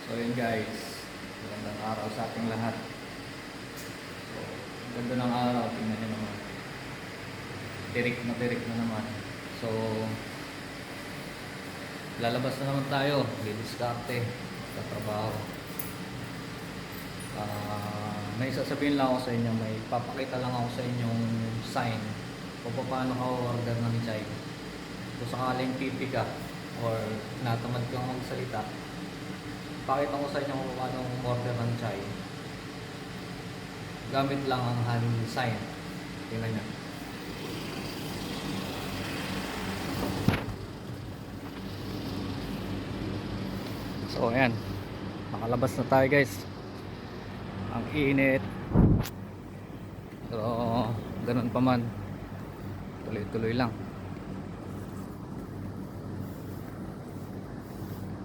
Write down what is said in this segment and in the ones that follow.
So yun guys, magandang araw sa ating lahat. So, ganda ng araw, tingnan nyo naman. Tirik na naman. So, lalabas na naman tayo, didiskarte, sa trabaho. May sasabihin lang ako sa inyo, may papakita lang ako sa inyong sign kung paano ka order ng chai. Kung sakaling pipi ka or natamad kang magsalita, pakita ko sa inyo kung paano order ng chai. Gamit lang ang hand sign. Tingnan nyo. So ayan, nakalabas na tayo guys. Ang init, pero ganun pa man, tuloy-tuloy lang.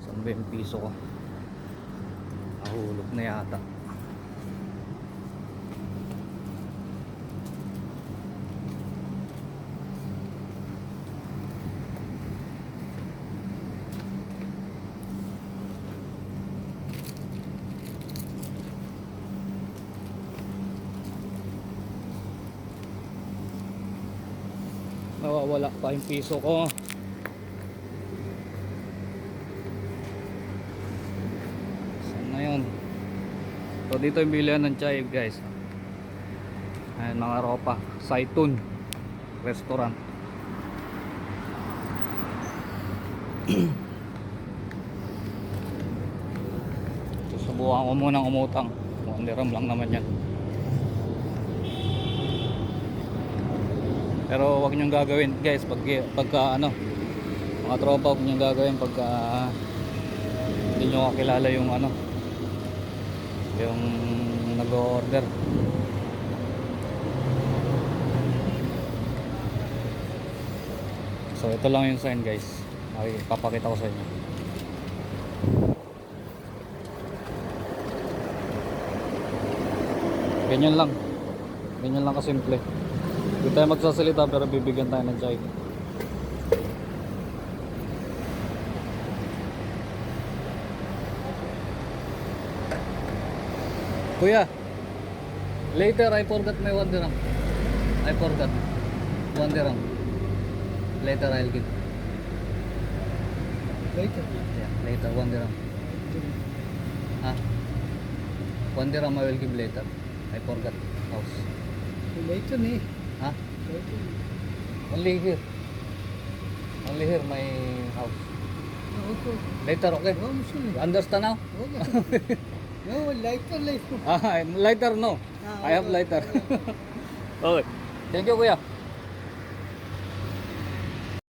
Saan ba yung piso ko? Nahulog na yata. Nawawala pa yung piso ko. Saan na yun? So dito yung bilihan ng chai guys. Ayan mga ropa, Saitun Restaurant. Susubukan ko munang umutang. 1 dirham lang naman yan. Pero wag niyong gagawin guys pagka ano, mga tropa, wag niyong gagawin pagka hindi niyo kakilala yung ano, yung nag-order. So ito lang yung sign guys, papakita ko sa inyo. Ganyan lang kasimple. Hindi tayo magsasalita pero bibigyan tayo ng chai. Kuya, later I forgot my 1 dirham. I forgot 1 dirham. Later I'll give. Later. Yeah, later 1 dirham. Ah, 1 dirham I will give later. I forgot house. Later ni. Ha? Later. Only here. Only here my house. Okay. Later, okay? Oh, You understand now? Okay. No, later. Lighter no. I have lighter. Okay. Thank you kuya.